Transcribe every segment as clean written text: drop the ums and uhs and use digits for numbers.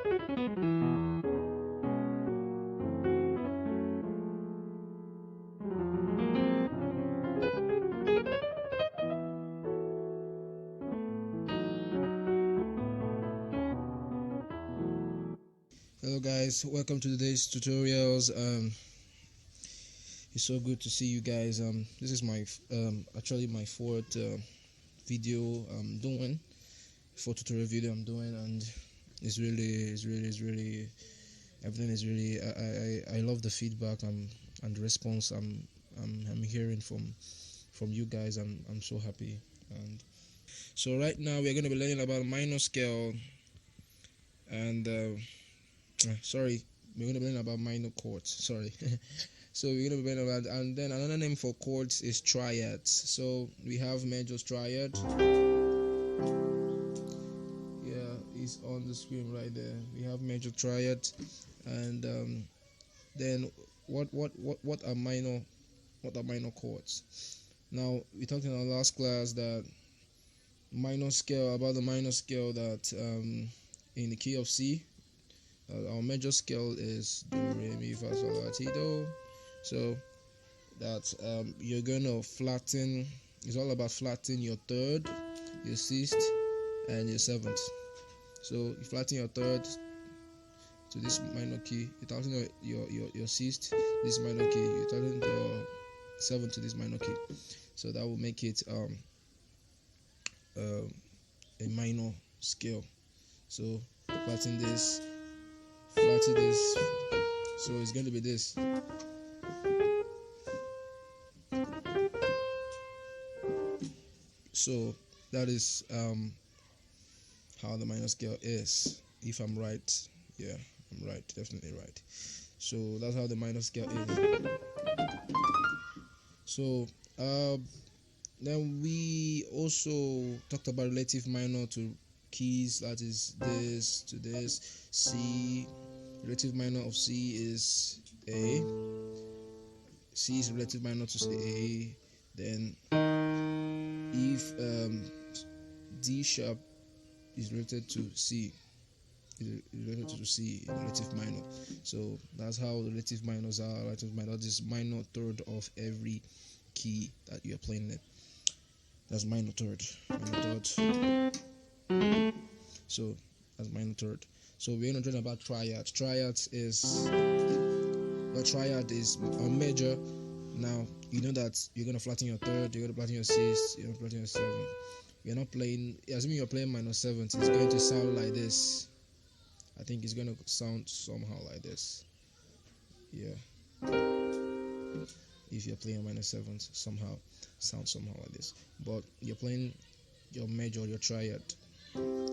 Hello guys, welcome to today's tutorials. It's so good to see you guys. This is my actually my fourth video I'm doing, fourth tutorial video I'm doing, and it's really everything is really I love the feedback and the response I'm hearing from you guys. I'm so happy. And so right now we're going to be learning about minor scale and sorry, we're going to be learning about minor chords. Sorry. So we're going to be learning about, and then another name for chords is triads. So we have major triad. Yeah, it's on the screen right there. We have major triad, and then what are minor chords? Now we talked in our last class that the minor scale that in the key of C. Our major scale is do, re, mi, fa, sol, la, ti, do. So that you're going to flatten. It's all about flattening your third, your sixth, and your seventh. So you flatten your third to this minor key. You flatten your sixth, this minor key. You flatten your seventh to this minor key. So that will make it a minor scale. So flatten this. Flatten this, so it's going to be this. So that is how the minor scale is. If I'm right, yeah, I'm right, definitely right. So that's how the minor scale is. So then we also talked about relative minor to keys, that is this to this. C, relative minor of C is A. C is relative minor to A. Then if D sharp is related to C, is related to C in relative minor. So that's how relative minors are. Relative minor is minor third of every key that you're playing in. That's minor third. So that's minor third. So we're going to learn about triads. Triads is your triad is a major. Now you know that you're going to flatten your third, you're going to flatten your sixth, you're going to flatten your seventh. You're not playing. Assuming you're playing minor seventh, it's going to sound like this. I think it's going to sound somehow like this. Yeah. If you're playing minor seventh, sounds somehow like this. But you're playing your major, your triad.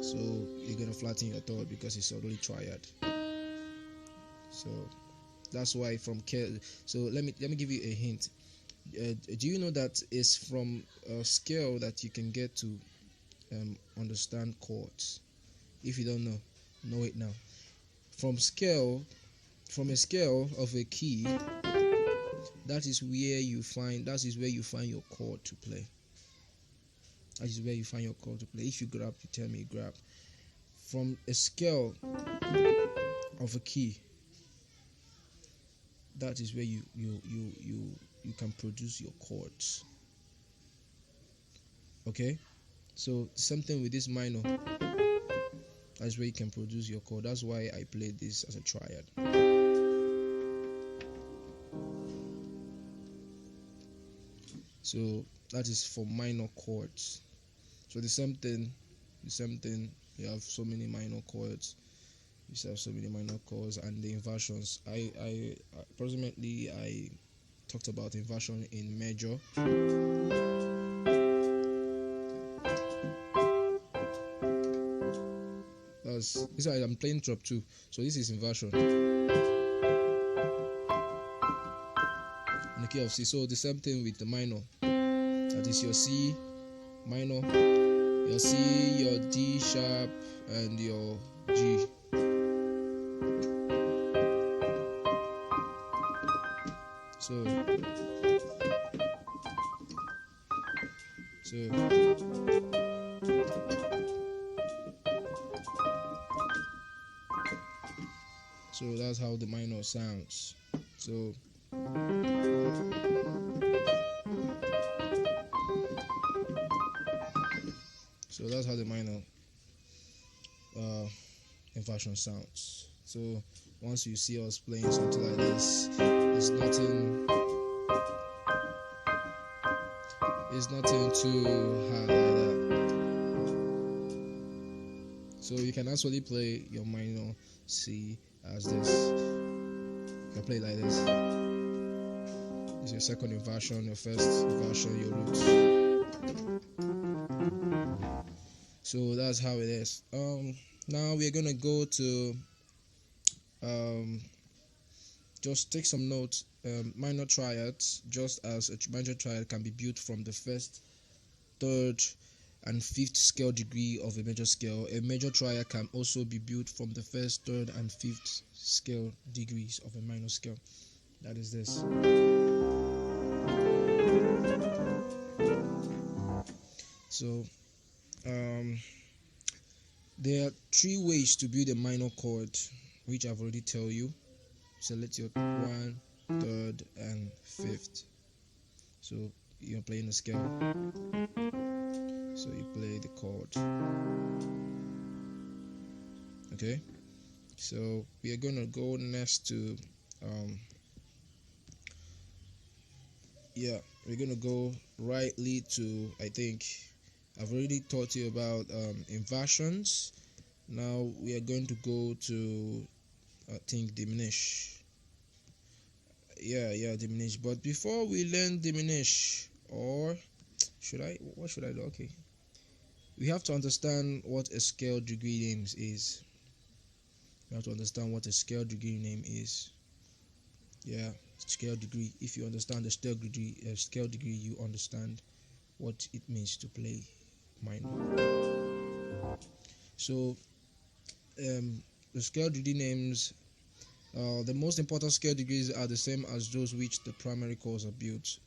So you're gonna flatten your third because it's already triad. So that's why from K. So let me give you a hint. Do you know that it's from a scale that you can get to understand chords? If you don't know it now. From a scale of a key, that is where you find your chord to play. That is where you find your chord to play. If you grab, you tell me you grab. From a scale of a key, that is where you can produce your chords. Okay? So same thing with this minor. That's where you can produce your chord. That's why I played this as a triad. So that is for minor chords. So the same thing. You have so many minor chords. You have so many minor chords and the inversions. I approximately talked about inversion in major. This is I'm playing drop 2. So this is inversion. In the key of C. So the same thing with the minor. That is your C minor, your C, your D sharp, and your G. So So that's how the minor sounds. So that's how the minor inversion sounds. So once you see us playing something like this, it's nothing too hard like that. So you can actually play your minor C as this. You can play like this. It's your second inversion, your first inversion, your roots. So that's how it is. Now we're gonna go to just take some notes. Minor triads, just as a major triad can be built from the first, third, and fifth scale degree of a major scale, a major triad can also be built from the first, third, and fifth scale degrees of a minor scale. That is this. So there are 3 ways to build a minor chord, which I've already told you. Select your 1, 3rd, and 5th. So you're playing the scale. So you play the chord. Okay. So we are gonna go next to we're gonna go rightly to, I think I've already taught you about inversions. Now we are going to go to, I think, diminish. Diminish. But before we learn diminish, or what should I do? Okay, we have to understand what a scale degree name is. You have to understand what a scale degree name is. Scale degree. If you understand the scale degree, you understand what it means to play minor. So the scale degree names, the most important scale degrees are the same as those which the primary chords are built: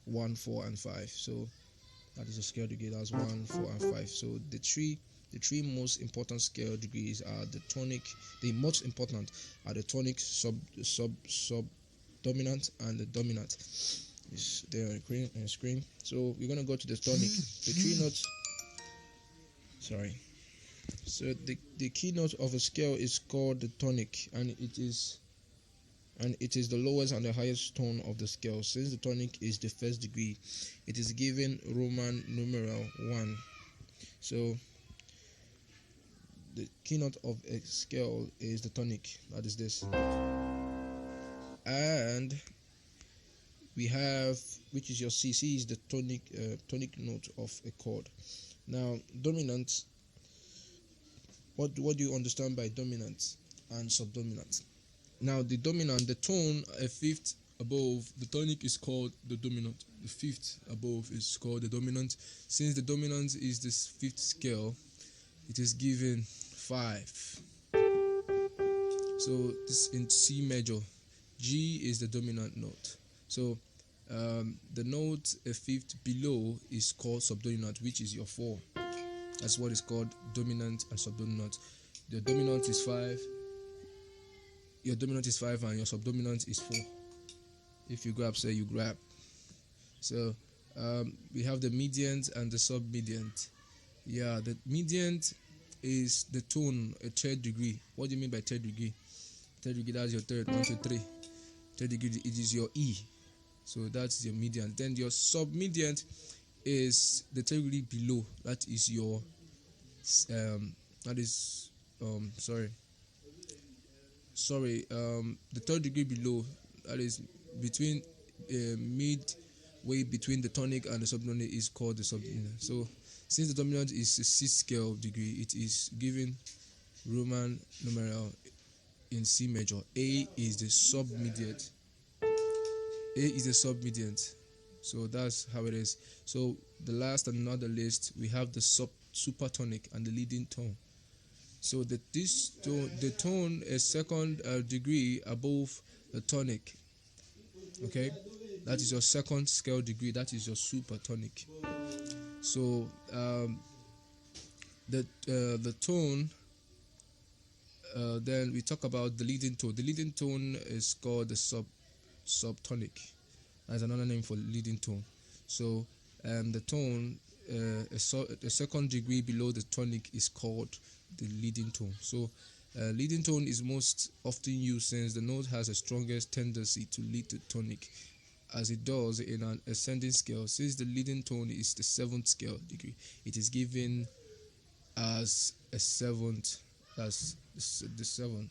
1, 4, and 5. So that is a scale degree. That's 1, 4, and 5. So the three most important scale degrees are the tonic. The most important are the tonic, sub dominant, and the dominant. Is there on the screen. So we're gonna go to the tonic. The 3 notes. Sorry. So the keynote of a scale is called the tonic, and it is the lowest and the highest tone of the scale. Since the tonic is the first degree, it is given Roman numeral 1. So the keynote of a scale is the tonic. That is this. And we have, which is your C. C is the tonic note of a chord. Now dominant. What do you understand by dominant and subdominant? Now the dominant, the tone a fifth above the tonic is called the dominant. The fifth above is called the dominant. Since the dominant is this fifth scale, it is given 5. So this in C major. G is the dominant note. So the note a fifth below is called subdominant, which is your 4. That's what is called dominant and subdominant. The dominant is 5. Your dominant is 5 and your subdominant is 4. If you grab, say you grab. So we have the mediant and the submediant. The mediant is the tone, a 3rd degree. What do you mean by 3rd degree? 3rd degree, that's your 3rd, 1, 2, 3. 3rd degree, it is your E. So that's your mediant. Then your submediant is the 3rd degree below. That is your the 3rd degree below. That is between midway between the tonic and the subdominant is called the subdominant. So since the dominant is a 6th scale degree, it is given Roman numeral in C major. A is the submediant. So that's how it is. So the last and not the least, we have the supertonic and the leading tone. So the tone is 2nd degree above the tonic. Okay, that is your 2nd scale degree. That is your supertonic. So the tone Then we talk about the leading tone. The leading tone is called the subtonic, as another name for leading tone. So the tone, a second degree below the tonic, is called the leading tone. So leading tone is most often used since the note has the strongest tendency to lead to tonic, as it does in an ascending scale. Since the leading tone is the 7th scale degree, it is given as a 7th. That's the 7th.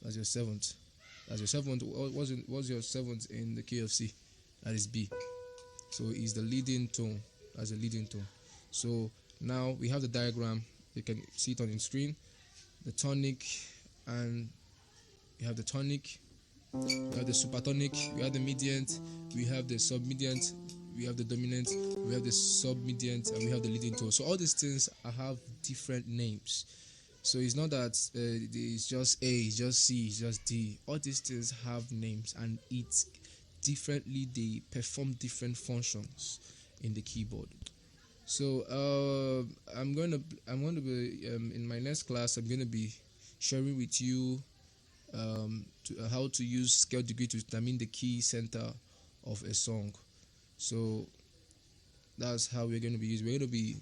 That's your 7th. That's your 7th. What's your 7th in the key of C? That is B. So it's the leading tone as a leading tone. So now we have the diagram. You can see it on the screen. The tonic, and we have the tonic, we have the supertonic, we have the mediant, we have the submediant, we have the dominant, we have the submediant, and we have the leading tone. So all these things have different names. So it's not that it's just A, it's just C, it's just D. All these things have names, and it's differently, they perform different functions in the keyboard. So I'm going to be in my next class, I'm going to be sharing with you how to use scale degree to determine the key center of a song. So that's how we're going to be using. We're going to be